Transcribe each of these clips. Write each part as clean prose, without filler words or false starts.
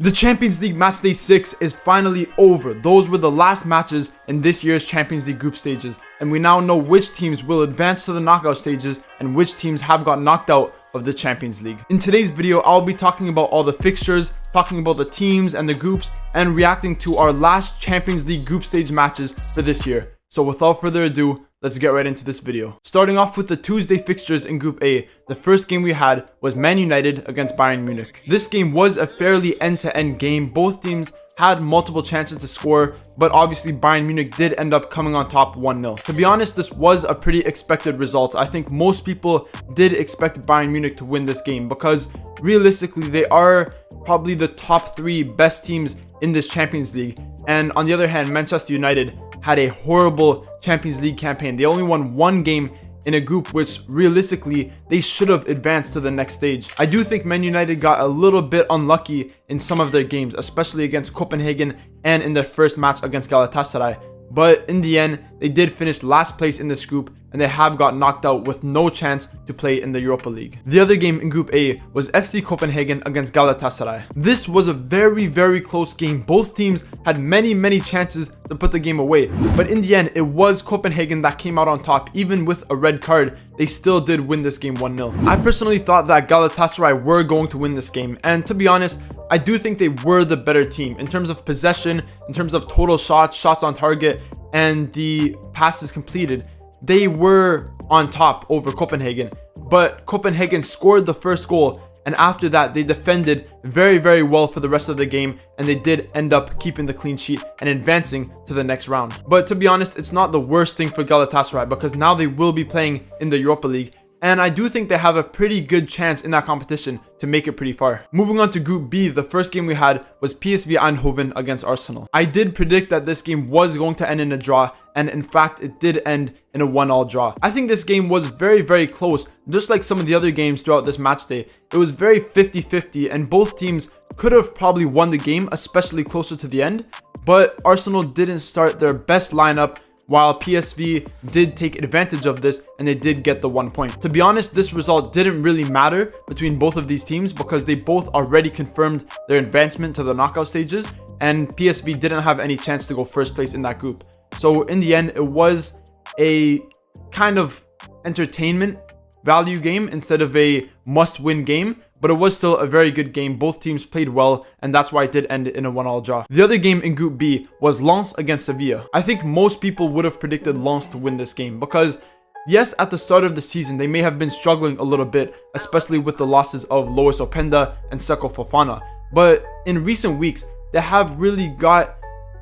The Champions League Matchday 6 is finally over. Those were the last matches in this year's Champions League group stages, and we now know which teams will advance to the knockout stages and which teams have got knocked out of the Champions League. In today's video, I'll be talking about all the fixtures, talking about the teams and the groups, and reacting to our last Champions League group stage matches for this year. So without further ado, let's get right into this video. Starting off with the Tuesday fixtures in Group A, the first game we had was Man United against Bayern Munich. This game was a fairly end-to-end game. Both teams had multiple chances to score, but obviously Bayern Munich did end up coming on top 1-0. To be honest, this was a pretty expected result. I think most people did expect Bayern Munich to win this game because realistically, they are probably the top 3 best teams in this Champions League. And on the other hand, Manchester United had a horrible Champions League campaign. They only won one game in a group which realistically they should have advanced to the next stage. I do think Man United got a little bit unlucky in some of their games, especially against Copenhagen and in their first match against Galatasaray. But in the end, they did finish last place in this group and they have got knocked out with no chance to play in the Europa League. The other game in Group A was FC Copenhagen against Galatasaray. This was a very close game. Both teams had many chances to put the game away, but in the end, it was Copenhagen that came out on top. Even with a red card, they still did win this game 1-0. I personally thought that Galatasaray were going to win this game, and to be honest, I do think they were the better team in terms of possession, in terms of total shots, shots on target, and the passes completed. They were on top over Copenhagen, but Copenhagen scored the first goal, and after that they defended very well for the rest of the game, and they did end up keeping the clean sheet and advancing to the next round. But to be honest, it's not the worst thing for Galatasaray because now they will be playing in the Europa League, and I do think they have a pretty good chance in that competition to make it pretty far. Moving on to Group B, the first game we had was PSV Eindhoven against Arsenal. I did predict that this game was going to end in a draw, and in fact, it did end in a 1-1 draw. I think this game was very close, just like some of the other games throughout this match day. It was very 50-50, and both teams could have probably won the game, especially closer to the end, but Arsenal didn't start their best lineup, while PSV did take advantage of this and they did get the 1 point. To be honest, this result didn't really matter between both of these teams because they both already confirmed their advancement to the knockout stages, and PSV didn't have any chance to go first place in that group. So in the end, it was a kind of entertainment value game instead of a must-win game, but it was still a very good game. Both teams played well, and that's why it did end in a 1-1 draw. The other game in Group B was Lens against Sevilla. I think most people would have predicted Lens to win this game because, yes, at the start of the season, they may have been struggling a little bit, especially with the losses of Llouis Openda and SAXOPHONE. But in recent weeks, they have really got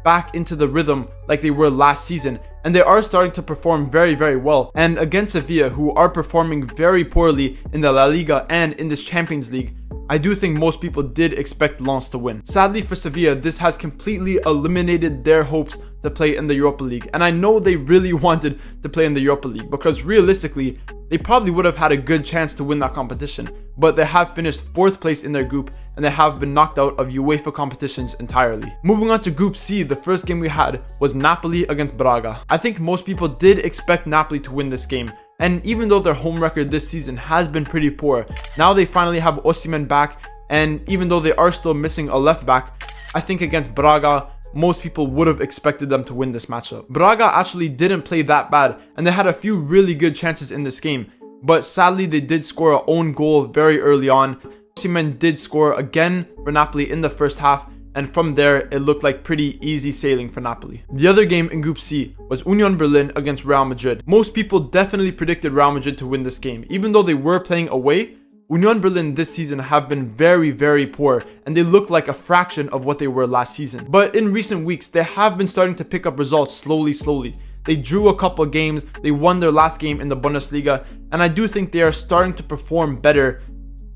back into the rhythm like they were last season, and they are starting to perform very well. And against Sevilla, who are performing very poorly in the La Liga and in this Champions League, I do think most people did expect Lens to win. Sadly for Sevilla, this has completely eliminated their hopes to play in the Europa League, and I know they really wanted to play in the Europa League because realistically they probably would have had a good chance to win that competition, but they have finished 4th place in their group and they have been knocked out of UEFA competitions entirely. Moving on to Group C, the first game we had was Napoli against Braga. I think most people did expect Napoli to win this game, and even though their home record this season has been pretty poor, now they finally have Osimhen back, and even though they are still missing a left back, I think against Braga, most people would have expected them to win this matchup. Braga actually didn't play that bad, and they had a few really good chances in this game, but sadly they did score an own goal very early on. Osimhen did score again for Napoli in the first half, and from there it looked like pretty easy sailing for Napoli. The other game in Group C was Union Berlin against Real Madrid. Most people definitely predicted Real Madrid to win this game. Even though they were playing away, Union Berlin this season have been very poor, and they look like a fraction of what they were last season. But in recent weeks, they have been starting to pick up results slowly. They drew a couple games, they won their last game in the Bundesliga, and I do think they are starting to perform better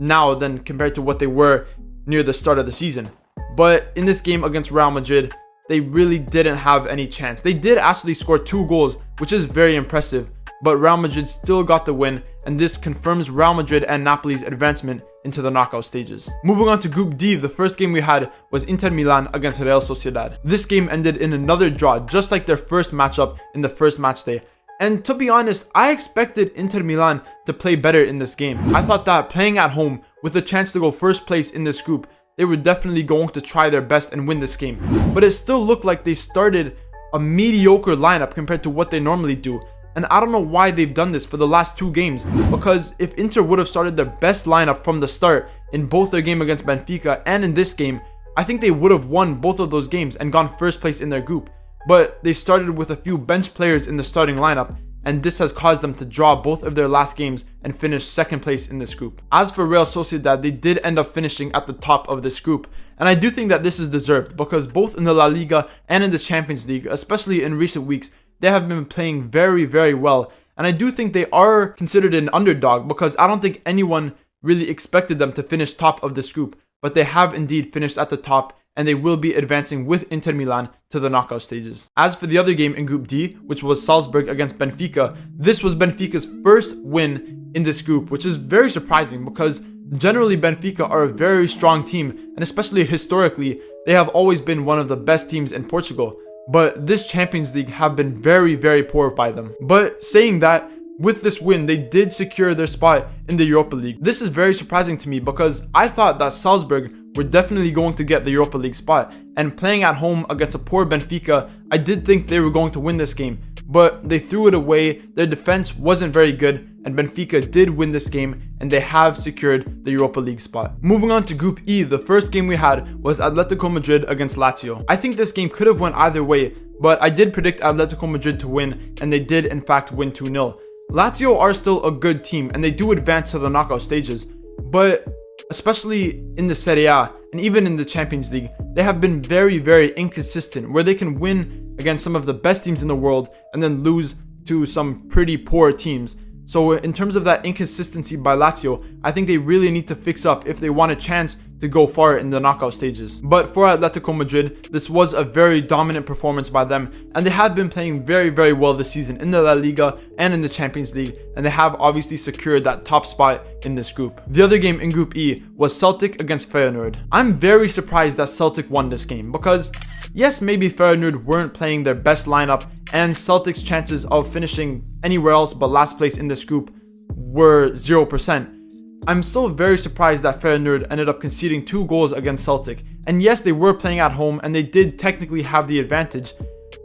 now than compared to what they were near the start of the season. But in this game against Real Madrid, they really didn't have any chance. They did actually score 2 goals, which is very impressive, but Real Madrid still got the win, and this confirms Real Madrid and Napoli's advancement into the knockout stages. Moving on to Group D, the first game we had was Inter Milan against Real Sociedad. This game ended in another draw, just like their first matchup in the first match day. And to be honest, I expected Inter Milan to play better in this game. I thought that playing at home with a chance to go first place in this group, they were definitely going to try their best and win this game. But it still looked like they started a mediocre lineup compared to what they normally do. And I don't know why they've done this for the last 2 games, because if Inter would have started their best lineup from the start in both their game against Benfica and in this game, I think they would have won both of those games and gone first place in their group. But they started with a few bench players in the starting lineup, and this has caused them to draw both of their last games and finish second place in this group. As for Real Sociedad, they did end up finishing at the top of this group, and I do think that this is deserved, because both in the La Liga and in the Champions League, especially in recent weeks, they have been playing very, very well. And I do think they are considered an underdog, because I don't think anyone really expected them to finish top of this group, but they have indeed finished at the top, and they will be advancing with Inter Milan to the knockout stages. As for the other game in Group D, which was Salzburg against Benfica, this was Benfica's first win in this group, which is very surprising, because generally Benfica are a very strong team, and especially historically, they have always been one of the best teams in Portugal. But this Champions League have been very, very poor by them. But saying that, with this win, they did secure their spot in the Europa League. This is very surprising to me, because I thought that Salzburg were definitely going to get the Europa League spot. And playing at home against a poor Benfica, I did think they were going to win this game. But they threw it away, their defense wasn't very good, and Benfica did win this game, and they have secured the Europa League spot. Moving on to Group E, the first game we had was Atletico Madrid against Lazio. I think this game could have went either way, but I did predict Atletico Madrid to win, and they did in fact win 2-0. Lazio are still a good team, and they do advance to the knockout stages, but especially in the Serie A and even in the Champions League, they have been very, very inconsistent, where they can win against some of the best teams in the world and then lose to some pretty poor teams. So in terms of that inconsistency by Lazio, I think they really need to fix up if they want a chance to go far in the knockout stages. But for Atletico Madrid, this was a very dominant performance by them, and they have been playing very, very well this season in the La Liga and in the Champions League, and they have obviously secured that top spot in this group. The other game in Group E was Celtic against Feyenoord. I'm very surprised that Celtic won this game, because yes, maybe Feyenoord weren't playing their best lineup, and Celtic's chances of finishing anywhere else but last place in this group were 0%. I'm still very surprised that Feyenoord ended up conceding 2 goals against Celtic. And yes, they were playing at home and they did technically have the advantage.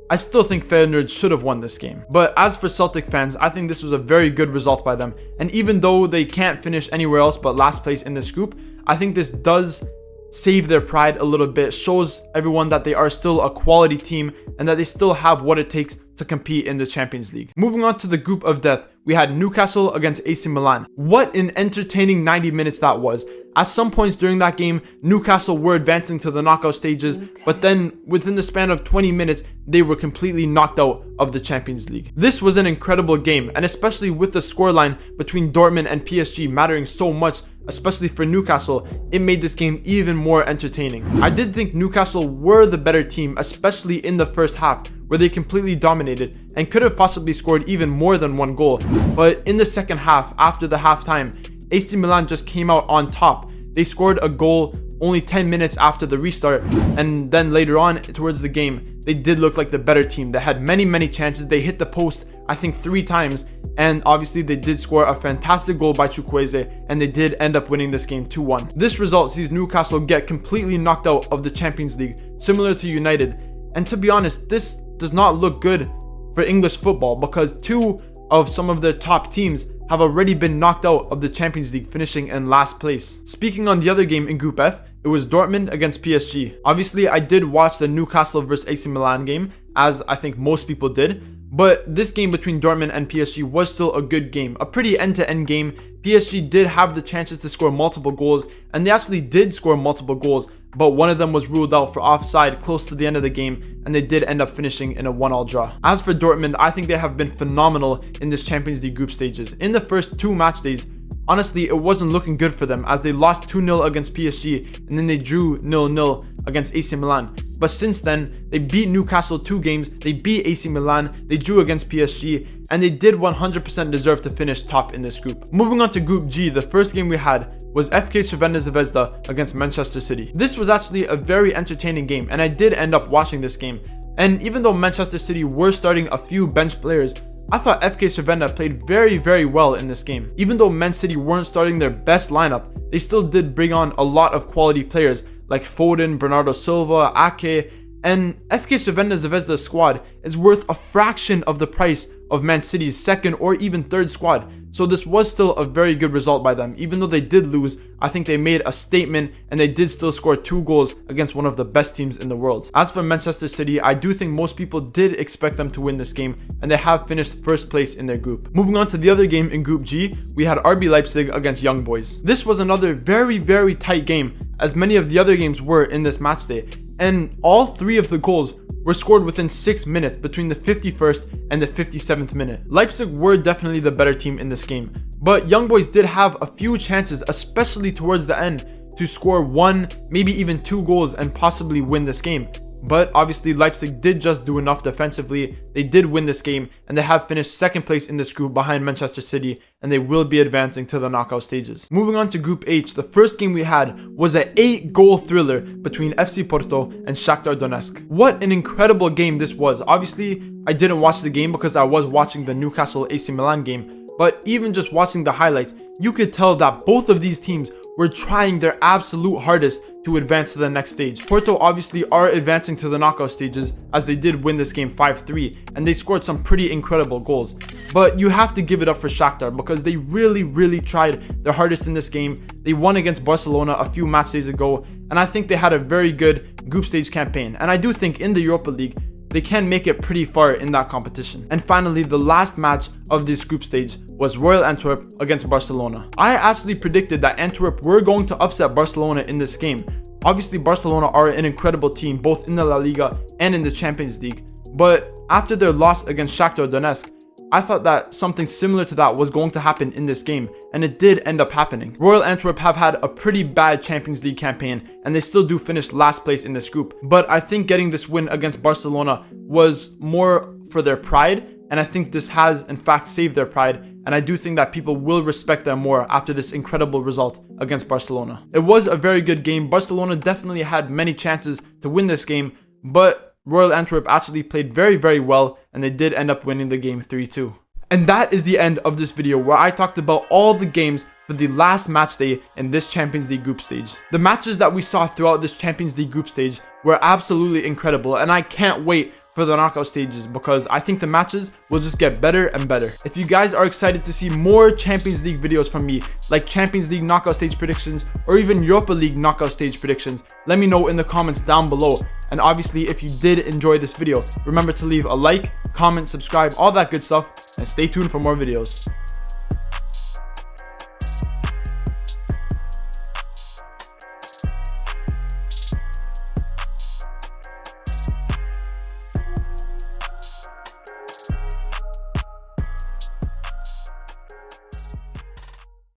I still think Feyenoord should have won this game. But as for Celtic fans, I think this was a very good result by them. And even though they can't finish anywhere else but last place in this group, I think this does save their pride a little bit, shows everyone that they are still a quality team and that they still have what it takes to compete in the Champions League. Moving on to the group of death, we had Newcastle against AC Milan. What an entertaining 90 minutes that was. At some points during that game, Newcastle were advancing to the knockout stages, but then within the span of 20 minutes, they were completely knocked out of the Champions League. This was an incredible game, and especially with the scoreline between Dortmund and PSG mattering so much, especially for Newcastle, it made this game even more entertaining. I did think Newcastle were the better team, especially in the first half, where they completely dominated and could have possibly scored even more than 1 goal. But in the second half, after the halftime, AC Milan just came out on top. They scored a goal only 10 minutes after the restart, and then later on towards the game, they did look like the better team. They had many chances. They hit the post, I think 3 times, and obviously they did score a fantastic goal by Chukwueze, and they did end up winning this game 2-1. This result sees Newcastle get completely knocked out of the Champions League, similar to United. And to be honest, this does not look good for English football, because 2 of some of their top teams have already been knocked out of the Champions League, finishing in last place. Speaking on the other game in Group F, it was Dortmund against PSG. Obviously, I did watch the Newcastle vs AC Milan game, as I think most people did. But this game between Dortmund and PSG was still a good game, a pretty end-to-end game. PSG did have the chances to score multiple goals, and they actually did score multiple goals, but one of them was ruled out for offside close to the end of the game, and they did end up finishing in a 1-1 draw. As for Dortmund, I think they have been phenomenal in this Champions League group stages. In the first 2 match days, honestly, it wasn't looking good for them, as they lost 2-0 against PSG, and then they drew 0-0 against AC Milan. But since then, they beat Newcastle 2 games, they beat AC Milan, they drew against PSG, and they did 100% deserve to finish top in this group. Moving on to Group G, the first game we had was FK Crvena Zvezda against Manchester City. This was actually a very entertaining game, and I did end up watching this game. And even though Manchester City were starting a few bench players, I thought FK Crvena played very well in this game. Even though Man City weren't starting their best lineup, they still did bring on a lot of quality players like Foden, Bernardo Silva, Ake, and FK Zvezda's squad is worth a fraction of the price of Man City's second or even third squad. So this was still a very good result by them. Even though they did lose, I think they made a statement and they did still score 2 goals against one of the best teams in the world. As for Manchester City, I do think most people did expect them to win this game, and they have finished first place in their group. Moving on to the other game in Group G, we had RB Leipzig against Young Boys. This was another very tight game, as many of the other games were in this match day, and all 3 of the goals were scored within 6 minutes between the 51st and the 57th minute. Leipzig were definitely the better team in this game, but Young Boys did have a few chances, especially towards the end, to score 1, maybe even 2 goals and possibly win this game. But obviously Leipzig did just do enough defensively. They did win this game, and they have finished second place in this group behind Manchester City, and they will be advancing to the knockout stages. Moving on to Group H, the first game we had was an 8-goal thriller between FC Porto and Shakhtar Donetsk. What an incredible game this was. Obviously, I didn't watch the game because I was watching the Newcastle AC Milan game, but even just watching the highlights, you could tell that both of these teams were trying their absolute hardest to advance to the next stage. Porto obviously are advancing to the knockout stages, as they did win this game 5-3, and they scored some pretty incredible goals. But you have to give it up for Shakhtar because they really tried their hardest in this game. They won against Barcelona a few match days ago, and I think they had a very good group stage campaign. And I do think in the Europa League, they can make it pretty far in that competition. And finally, the last match of this group stage was Royal Antwerp against Barcelona. I actually predicted that Antwerp were going to upset Barcelona in this game. Obviously, Barcelona are an incredible team, both in the La Liga and in the Champions League. But after their loss against Shakhtar Donetsk, I thought that something similar to that was going to happen in this game, and it did end up happening. Royal Antwerp have had a pretty bad Champions League campaign, and they still do finish last place in this group. But I think getting this win against Barcelona was more for their pride, and I think this has in fact saved their pride, and I do think that people will respect them more after this incredible result against Barcelona. It was a very good game. Barcelona definitely had many chances to win this game, but Royal Antwerp actually played very well, and they did end up winning the game 3-2. And that is the end of this video, where I talked about all the games for the last match day in this Champions League group stage. The matches that we saw throughout this Champions League group stage were absolutely incredible, and I can't wait for the knockout stages because I think the matches will just get better and better. If you guys are excited to see more Champions League videos from me, like Champions League knockout stage predictions or even Europa League knockout stage predictions, let me know in the comments down below. And obviously, if you did enjoy this video, remember to leave a like, comment, subscribe, all that good stuff, and stay tuned for more videos.